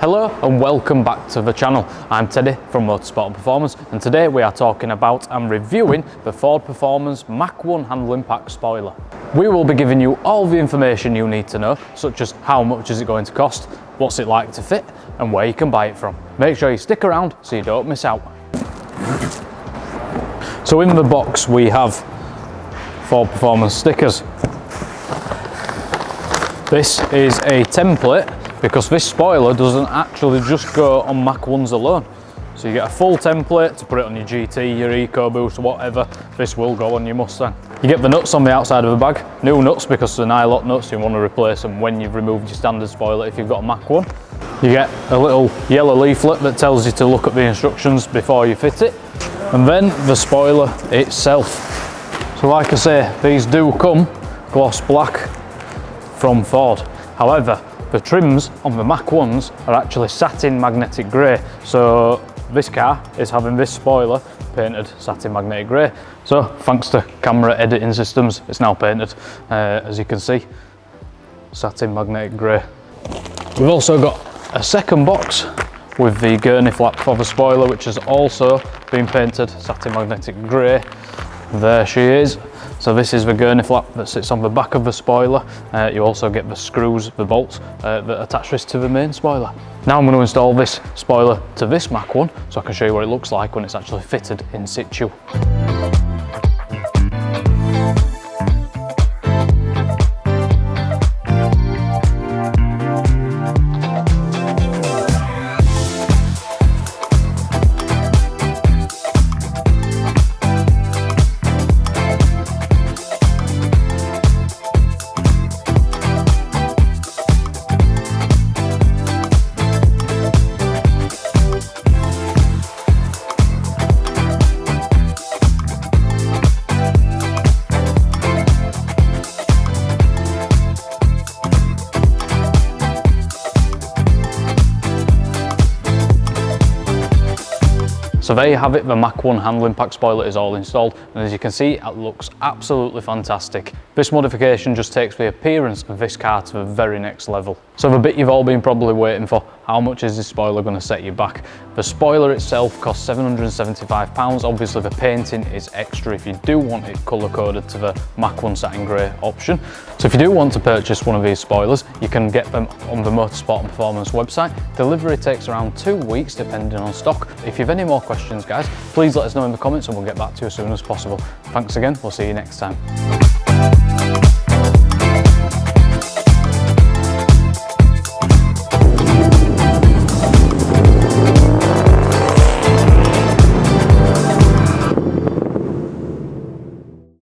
Hello and welcome back to the channel. I'm Teddy from Motorsport and Performance, and today we are talking about and reviewing the Ford Performance Mach 1 handling pack spoiler. We will be giving you all the information you need to know, such as how much is it going to cost, what's it like to fit, and where you can buy it from. Make sure you stick around so you don't miss out. So in the box we have Ford Performance stickers. This is a template because this spoiler doesn't actually just go on Mach 1s alone. So you get a full template to put it on your GT, your EcoBoost, whatever. This will go on your Mustang. You get the nuts on the outside of the bag. New nuts because they're nylock nuts, you want to replace them when you've removed your standard spoiler if you've got a Mach 1. You get a little yellow leaflet that tells you to look at the instructions before you fit it. And then the spoiler itself. So like I say, these do come gloss black from Ford. However, the trims on the Mach 1s are actually satin magnetic grey. So this car is having this spoiler painted satin magnetic grey. So thanks to camera editing systems, it's now painted, as you can see, satin magnetic grey. We've also got a second box with the gurney flap for the spoiler, which has also been painted satin magnetic grey. There she is. So this is the gurney flap that sits on the back of the spoiler. You also get the screws, the bolts that attach this to the main spoiler. Now I'm going to install this spoiler to this Mach 1 so I can show you what it looks like when it's actually fitted in situ. So there you have it, the Mach 1 handling pack spoiler is all installed, and as you can see, it looks absolutely fantastic. This modification just takes the appearance of this car to the very next level. So the bit you've all been probably waiting for, how much is this spoiler going to set you back? The spoiler itself costs £775, obviously the painting is extra if you do want it colour coded to the Mach 1 satin grey option. So if you do want to purchase one of these spoilers, you can get them on the Motorsport and Performance website. Delivery takes around 2 weeks depending on stock. If you've any more questions guys, please let us know in the comments and we'll get back to you as soon as possible. Thanks again, we'll see you next time.